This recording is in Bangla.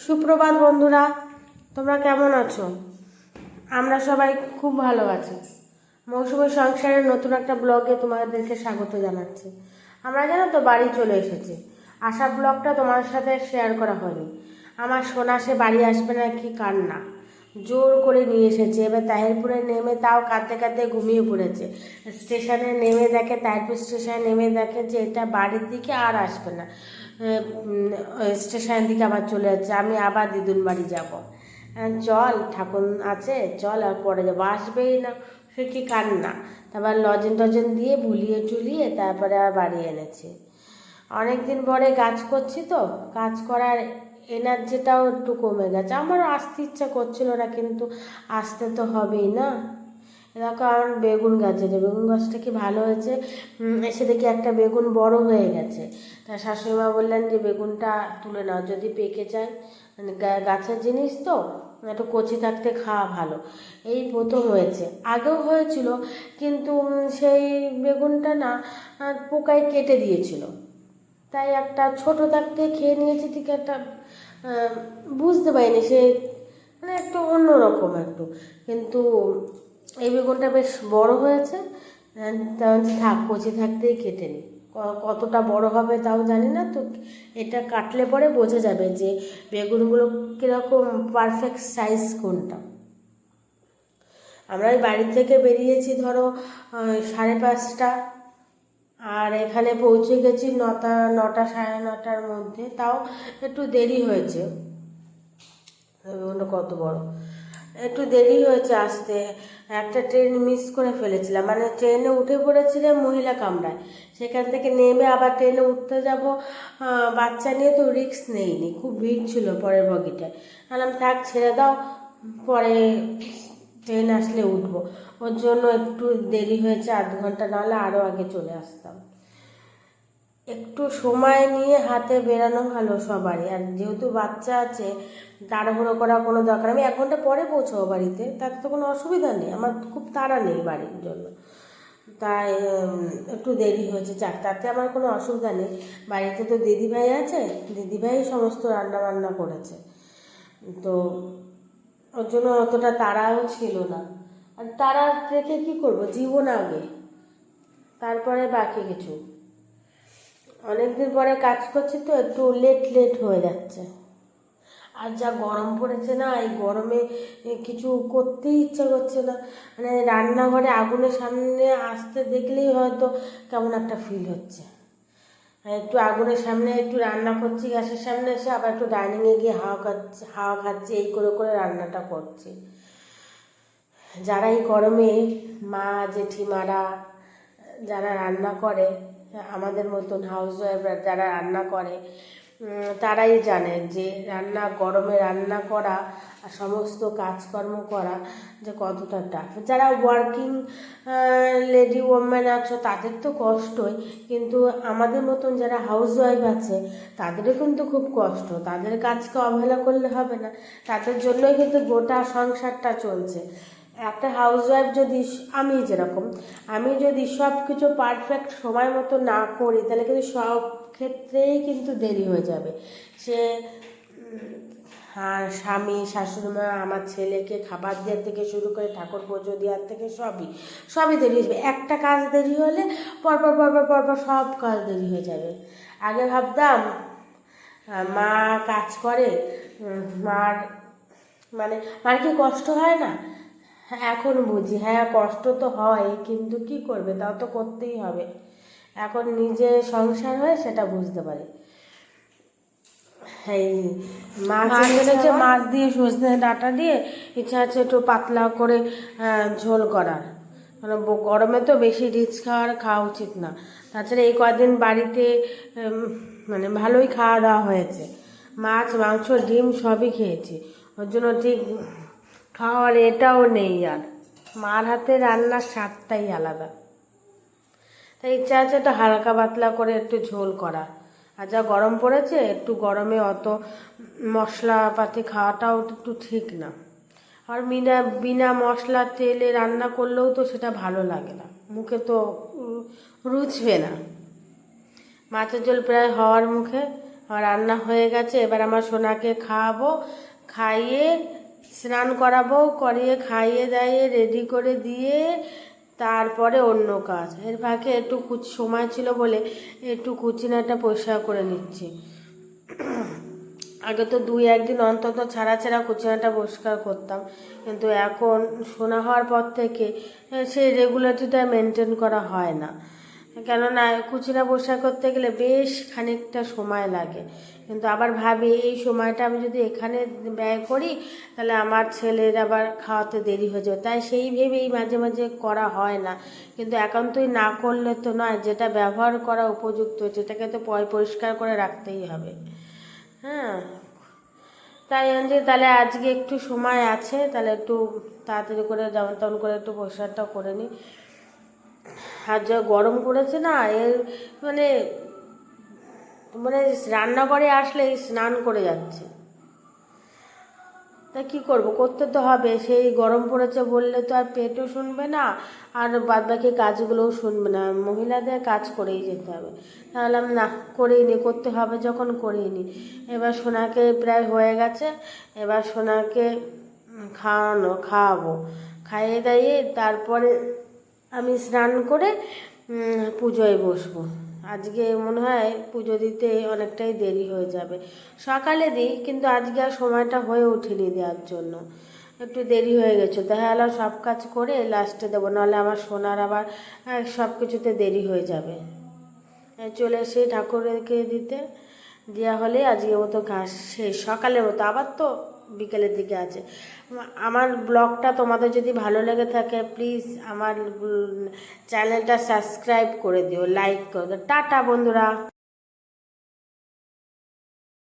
সুপ্রভাত বন্ধুরা, তোমরা কেমন আছো? আমরা সবাই খুব ভালো আছি। মৌসুমী সংসারের নতুন একটা ব্লগে তোমাদেরকে স্বাগত জানাচ্ছি। আমরা জানো তো বাড়ি চলে এসেছি। আসার ব্লগটা তোমার সাথে শেয়ার করা হয়নি। আমার সোনা সে বাড়ি আসবে না কি কান্না, জোর করে নিয়ে এসেছে। এবার তাহিরপুরে নেমে তাও কাঁদতে কাঁদতে ঘুমিয়ে পড়েছে। স্টেশনে নেমে দেখে, তাহিরপুর স্টেশনে নেমে দেখে যে এটা বাড়ির দিকে আর আসবে না, স্টেশনের দিকে আবার চলে যাচ্ছে। আমি আবার দিদুন বাড়ি যাবো। চল, ঠাকুর আছে, চল, আর পরে যাবো। আসবেই না, সে কি কান্না। তারপর লজেন টজেন দিয়ে ভুলিয়ে টুলিয়ে তারপরে আর বাড়ি এনেছি। অনেক দিন পরে কাজ করছি তো, কাজ করার এনার্জিটাও একটু কমে গেছে। আমারও আসতে ইচ্ছা করছিল না, কিন্তু আসতে তো হবেই না। দেখো আমার বেগুন গাছ, যে বেগুন গাছটা কি ভালো হয়েছে। এসে দেখি একটা বেগুন বড় হয়ে গেছে। তা শাশুড়িমা বললেন যে বেগুনটা তুলে নাও, যদি পেকে যায়। মানে গাছের জিনিস তো, একটু কচি থাকতে খাওয়া ভালো। এই প্রথম হয়েছে, আগেও হয়েছিল, কিন্তু সেই বেগুনটা না পোকায় কেটে দিয়েছিল। তাই একটা ছোট থাকতে খেয়ে নিয়েছি, ঠিক একটা বুঝতে পারিনি সে, মানে একটু অন্যরকম একটু। কিন্তু এই বেগুনটা বেশ বড় হয়েছে। তেমন থাক, কচি থাকতেই কেটে নিই। কতটা বড় হবে তাও জানি না তো। এটা কাটলে পরে বোঝা যাবে যে বেগুনগুলো কীরকম পারফেক্ট সাইজ কোনটা। আমরা ওই বাড়ি থেকে বেরিয়েছি ধরো 5:30, আর এখানে পৌঁছে গেছি 9টা 9:30টার মধ্যে। তাও একটু দেরি হয়েছে। কত বড়, একটু দেরি হয়েছে আসতে। একটা ট্রেন মিস করে ফেলেছিলাম, মানে ট্রেনে উঠে পড়েছিলাম মহিলা কামরায়, সেখান থেকে নেমে আবার ট্রেনে উঠতে যাব। বাচ্চা নিয়ে তো রিস্ক নেইনি, খুব ভিড় ছিল পরের বগিটায়। বললাম থাক, ছেড়ে দাও, পরে ট্রেন আসলে উঠবো। ওর জন্য একটু দেরি হয়েছে, আধ ঘন্টা, নাহলে আরও আগে চলে আসতাম। একটু সময় নিয়ে হাতে বেরানো ভালো সবারই। আর যেহেতু বাচ্চা আছে, তাড়াহুড়ো করার কোনো দরকার। আমি 1 ঘন্টা পরে পৌঁছাবো বাড়িতে, তাতে তো কোনো অসুবিধা নেই, আমার খুব তাড়া নেই বাড়ির জন্য। তাই একটু দেরি হয়েছে, যাক, তাতে আমার কোনো অসুবিধা নেই। বাড়িতে তো দিদিভাই আছে, দিদিভাই সমস্ত রান্না বান্না করেছে, তো ওর জন্য অতটা তাড়াও ছিল না। আর তাড়া রেখে কী করবো, জীবন আগে, তারপরে বাকি কিছু। অনেকদিন পরে কাজ করছি তো একটু লেট হয়ে যাচ্ছে। আর যা গরম পড়েছে না, এই গরমে কিছু করতেই ইচ্ছা করছে না। মানে রান্নাঘরে আগুনের সামনে আসতে দেখলেই হয়তো কেমন একটা ফিল হচ্ছে। একটু আগুনের সামনে একটু রান্না করছি, গ্যাসের সামনে এসে আবার একটু ডাইনিংয়ে গিয়ে হাওয়া খাচ্ছি, এই করে করে রান্নাটা করছি। যারা এই গরমে, মা জেঠিমারা যারা রান্না করে, আমাদের মতন হাউসওয়াইফরা যারা রান্না করে, তারাই জানে যে গরমে রান্না করা আর সমস্ত কাজকর্ম করা যে কতটা টাফ। যারা ওয়ার্কিং লেডি ওম্যান আছো তাদের তো কষ্টই, কিন্তু আমাদের মতন যারা হাউসওয়াইফ আছে তাদেরও কিন্তু খুব কষ্ট। তাদের কাজকে অবহেলা করলে হবে না, তাদের জন্যই কিন্তু গোটা সংসারটা চলছে। একটা হাউসওয়াইফ যদি, আমি যদি সব কিছু পারফেক্ট সময় মতো না করি, তাহলে কিন্তু সব ক্ষেত্রেই কিন্তু দেরি হয়ে যাবে। সে স্বামী, শাশুড়িমা, আমার ছেলেকে খাবার দেওয়ার থেকে শুরু করে ঠাকুর পুজো দেওয়ার থেকে সবই দেরি হয়ে যাবে। একটা কাজ দেরি হলে পরপর সব কাজ দেরি হয়ে যাবে। আগে ভাবতাম মা কাজ করে, মার কি কষ্ট হয় না। এখন বুঝি, হ্যাঁ কষ্ট তো হয়, কিন্তু কি করবে, তাও তো করতেই হবে। এখন নিজে সংসার হয়ে সেটা বুঝতে পারি। এই মাছ এনেছে, মাছ দিয়ে সজনে ডাঁটা দিয়ে ইচ্ছা আছে একটু পাতলা করে ঝোল করার। মানে গরমে তো বেশি রিচ খাওয়া উচিত না। তাছাড়া এই কদিন বাড়িতে মানে ভালোই খাওয়া দাওয়া হয়েছে, মাছ মাংস ডিম সবই খেয়েছি। ওর জন্য ঠিক খাওয়ার এটাও নেই। আর মার হাতে রান্নার স্বাদটাই আলাদা। তাই ইচ্ছা আছে একটু হালকা পাতলা করে একটু ঝোল করা। আর যা গরম পড়েছে, একটু গরমে অত মশলাপাতি খাওয়াটাও একটু ঠিক না। আর বিনা মশলা তেলে রান্না করলেও তো সেটা ভালো লাগে না, মুখে তো রুচবে না। মাছের ঝোল প্রায় হওয়ার মুখে, আমার রান্না হয়ে গেছে, এবার আমার সোনাকে খাওয়াবো, খাইয়ে স্নান করাবো, করিয়ে খাইয়ে দাইয়ে রেডি করে দিয়ে তারপরে অন্য কাজ। এর ফাঁকে একটু সময় ছিল বলে একটু কুচিনাটা পরিষ্কার করে নিচ্ছি। আগে তো 2-1 দিন অন্তত ছাড়া ছাড়া কুচিনাটা পরিষ্কার করতাম, কিন্তু এখন শোনা হওয়ার পর থেকে সেই রেগুলারিটিটা মেনটেন করা হয় না। কেননা কুচিনা পরিষ্কার করতে গেলে বেশ খানিকটা সময় লাগে, কিন্তু আবার ভাবি এই সময়টা আমি যদি এখানে ব্যয় করি তাহলে আমার ছেলের আবার খাওয়াতে দেরি হয়ে যাবে, তাই সেই ভেবেই মাঝে মাঝে করা হয় না। কিন্তু একান্তই না করলে তো নয়, যেটা ব্যবহার করা উপযুক্ত সেটাকে তো পরিষ্কার করে রাখতেই হবে। হ্যাঁ, তাই যে তাহলে আজকে একটু সময় আছে, তাহলে একটু তাড়াতাড়ি করে যেমন তেমন করে একটু পরিষ্কারটা করে নিই। আর যা গরম করেছে না, এর মানে মানে রান্নাঘরে আসলে স্নান করে যাচ্ছে, তা কী করবো, করতে তো হবে। সেই গরম পড়েছে বললে তো আর পেটও শুনবে না, আর বাদবাকি কাজগুলোও শুনবে না, মহিলাদের কাজ করেই যেতে হবে। তাহলে না, করেই নি, করতে হবে যখন করেই নি। এবার সোনাকে প্রায় হয়ে গেছে, এবার সোনাকে খাওয়াবো, খাইয়ে দাইয়ে তারপরে আমি স্নান করে পুজোয় বসবো। আজকে মনে হয় পুজো দিতে অনেকটাই দেরি হয়ে যাবে। সকালে দিই, কিন্তু আজকে আর সময়টা হয়ে ওঠেনি দেওয়ার জন্য, একটু দেরি হয়ে গেছে। দেখা গেল সব কাজ করে লাস্টে দেবো, নাহলে আমার সোনার আবার সব কিছুতে দেরি হয়ে যাবে। চলে এসে ঠাকুরকে দেওয়া হলে আজকের মতো কাজ শেষ, সকালের মতো। আবার তো বিকেলের দিকে আছে। আমার ব্লগটা তোমাদের যদি ভালো লেগে থাকে প্লিজ আমার চ্যানেলটা সাবস্ক্রাইব করে দিও, লাইক করে দিও। টাটা বন্ধুরা।